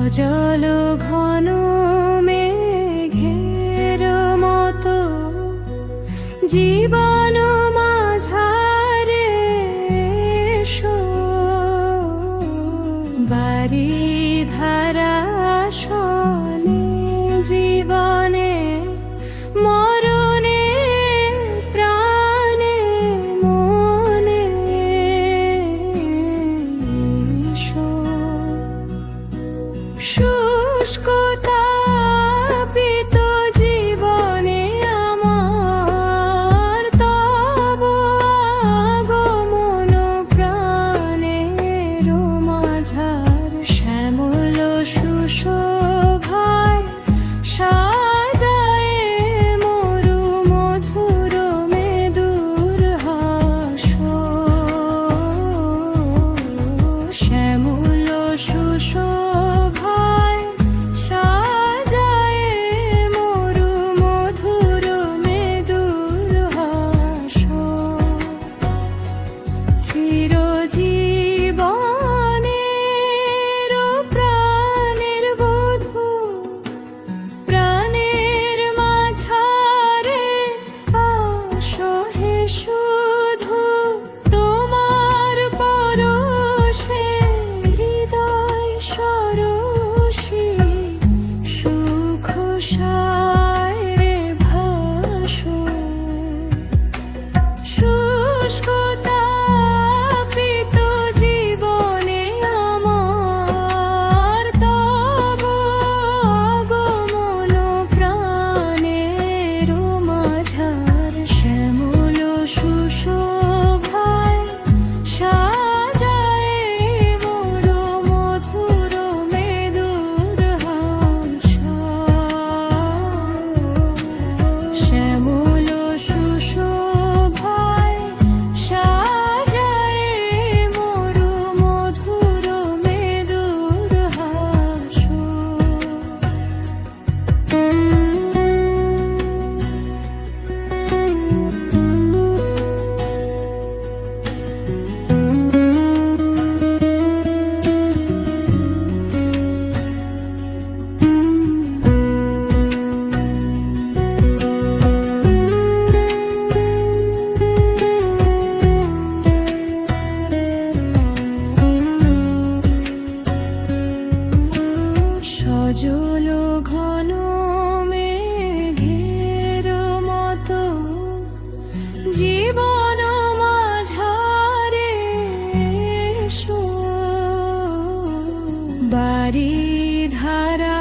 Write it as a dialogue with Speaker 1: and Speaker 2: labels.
Speaker 1: সজল ঘন মেঘের মতো জীবন মাঝারে এসো, বাড়ি ধারা শোনে জীবনে মরণে প্রাণে মনে এসো। শুষ্কতা পিত জীবনে আমার তব আগমন প্রাণের মাঝার শ্যামল সুশোভায় সাজায়ে মরু মধুর মেদুর হাস। শ্যামল সুশোভায় সাজায়ে মরু মধুর মেদুর হাস। চিরজীবনের প্রাণের বধূ প্রাণের মাঝারে আসো হে শুধু তোমার পরশে হৃদয় সরসী সুখ সায়রে ভাসো। শুষ্কতা পিত জীবনে আমার তব আগমন প্রাণের মাঝার শ্যামল সুশোভায় সাজায়ে মরু মধুর মেদুর হাস। শ্যামল সুশোভায় সাজায়ে মরু মধুর মেদুর হাস। সজল ঘন মেঘের মতো জীবন মাঝারে এসো, বাড়ি ধারা